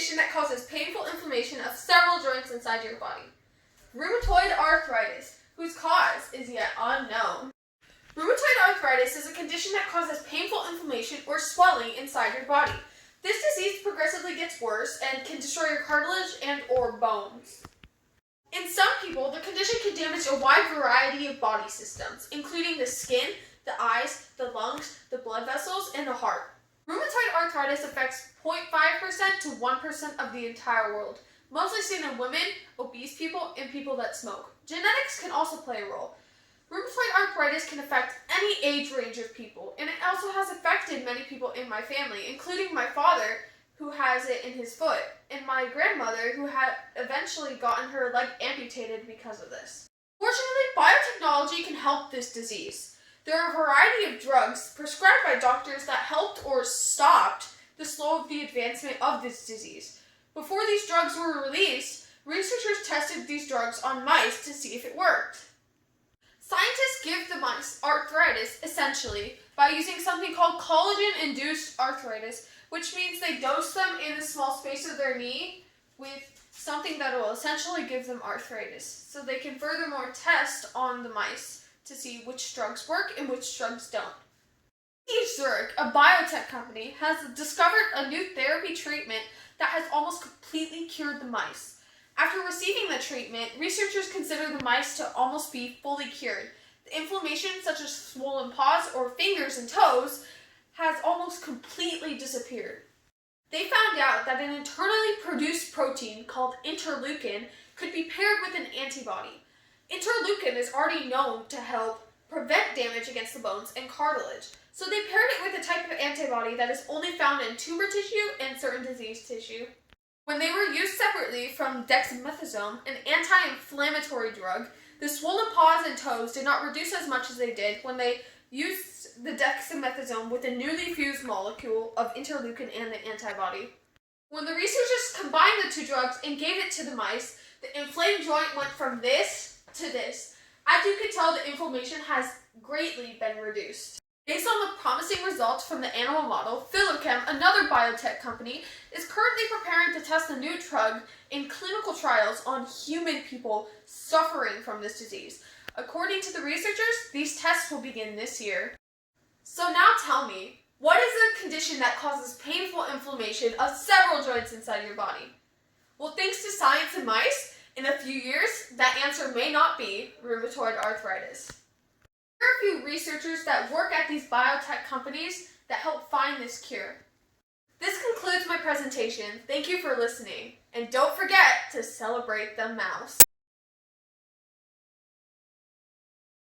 condition that causes painful inflammation of several joints inside your body. Rheumatoid arthritis, whose cause is yet unknown. Rheumatoid arthritis is a condition that causes painful inflammation or swelling inside your body. This disease progressively gets worse and can destroy your cartilage and or bones. In some people, the condition can damage a wide variety of body systems, including the skin, the eyes, the lungs, the blood vessels, and the heart. Rheumatoid arthritis affects 0.5% to 1% of the entire world, mostly seen in women, obese people, and people that smoke. Genetics can also play a role. Rheumatoid arthritis can affect any age range of people, and it also has affected many people in my family, including my father, who has it in his foot, and my grandmother, who had eventually gotten her leg amputated because of this. Fortunately, biotechnology can help this disease. There are a variety of drugs prescribed by doctors that helped or stopped the slow of the advancement of this disease. Before these drugs were released, researchers tested these drugs on mice to see if it worked. Scientists give the mice arthritis essentially by using something called collagen-induced arthritis, which means they dose them in the small space of their knee with something that will essentially give them arthritis. So they can furthermore test on the mice to see which drugs work and which drugs don't. Zurich, a biotech company, has discovered a new therapy treatment that has almost completely cured the mice. After receiving the treatment, researchers consider the mice to almost be fully cured. The inflammation, such as swollen paws or fingers and toes, has almost completely disappeared. They found out that an internally produced protein called interleukin could be paired with an antibody. Interleukin is already known to help prevent damage against the bones and cartilage. So they paired it with a type of antibody that is only found in tumor tissue and certain disease tissue. When they were used separately from dexamethasone, an anti-inflammatory drug, the swollen paws and toes did not reduce as much as they did when they used the dexamethasone with a newly fused molecule of interleukin and the antibody. When the researchers combined the two drugs and gave it to the mice, the inflamed joint went from this to this. As you can tell, the inflammation has greatly been reduced. Based on the promising results from the animal model, Philochem, another biotech company, is currently preparing to test a new drug in clinical trials on human people suffering from this disease. According to the researchers, these tests will begin this year. So now tell me, what is the condition that causes painful inflammation of several joints inside your body? Well, thanks to science and mice, in a few years, that answer may not be rheumatoid arthritis. There are a few researchers that work at these biotech companies that help find this cure. This concludes my presentation. Thank you for listening. And don't forget to celebrate the mouse.